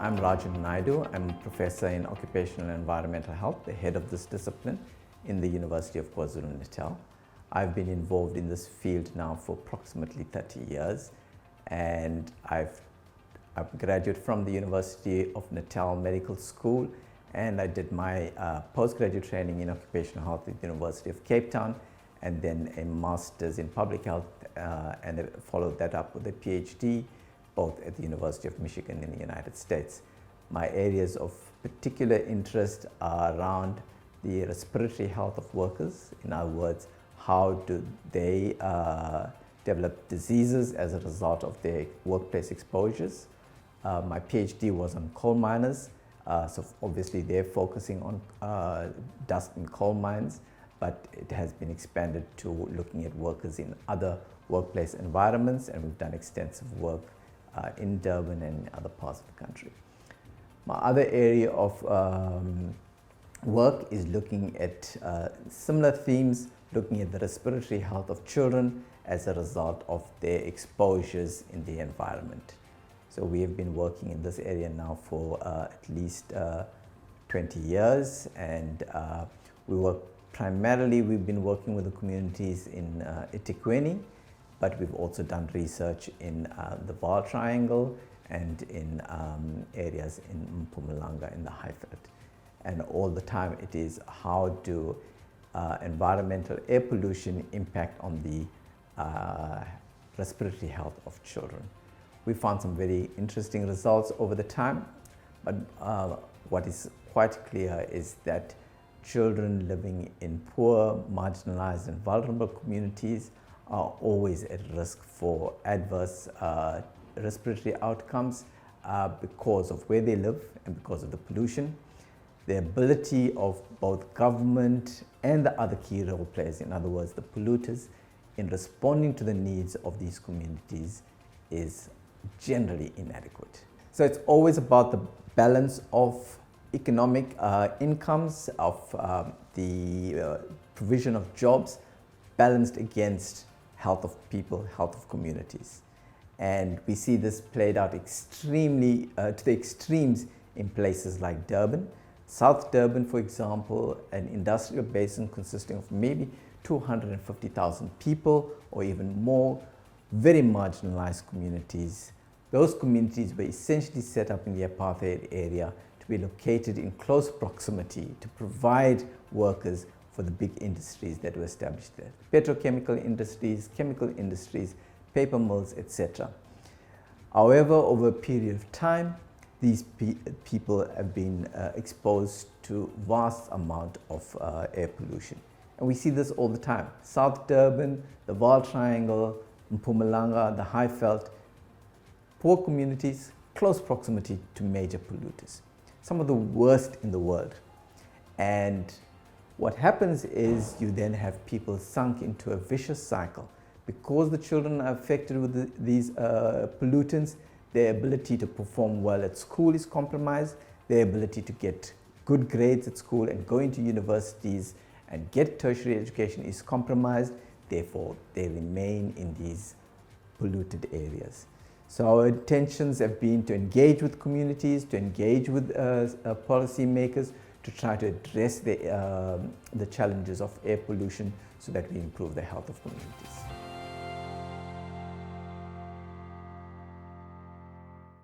I'm Rajen N Naidoo. I'm a professor in occupational and environmental health, the head of this discipline in the University of KwaZulu-Natal. I've been involved in this field now for approximately 30 years, and I'm a graduate from the University of Natal Medical School, and I did my postgraduate training in occupational health at the University of Cape Town, and then a master's in public health, and I followed that up with a PhD, both at the University of Michigan in the United States. My areas of particular interest are around the respiratory health of workers. In other words, how do they develop diseases as a result of their workplace exposures. My PhD was on coal miners, so obviously they're focusing on dust in coal mines, but it has been expanded to looking at workers in other workplace environments, and we've done extensive work in Durban and other parts of the country. My other area of work is looking at similar themes, looking at the respiratory health of children as a result of their exposures in the environment. So we have been working in this area now for at least 20 years, and we've been working with the communities in eThekwini, but we've also done research in the Vaal Triangle and in areas in Mpumalanga in the Highveld. And all the time it is how do environmental air pollution impact on the respiratory health of children. We found some very interesting results over the time, but what is quite clear is that children living in poor, marginalized and vulnerable communities are always at risk for adverse respiratory outcomes because of where they live and because of the pollution. The ability of both government and the other key role players, in other words, the polluters, in responding to the needs of these communities is generally inadequate. So it's always about the balance of economic incomes, of the provision of jobs, balanced against health of people, health of communities. And we see this played out extremely to the extremes in places like Durban. South Durban, for example, an industrial basin consisting of maybe 250,000 people or even more, very marginalized communities. Those communities were essentially set up in the apartheid area to be located in close proximity to provide workers for the big industries that were established there. Petrochemical industries, chemical industries, paper mills, etc. However, over a period of time, these people have been exposed to vast amount of air pollution. And we see this all the time. South Durban, the Vaal Triangle, Mpumalanga, the Highveld, poor communities, close proximity to major polluters. Some of the worst in the world. And what happens is you then have people sunk into a vicious cycle. Because the children are affected with these pollutants, their ability to perform well at school is compromised, their ability to get good grades at school and go into universities and get tertiary education is compromised, therefore they remain in these polluted areas. So our intentions have been to engage with communities, to engage with policy makers, to try to address the challenges of air pollution so that we improve the health of communities.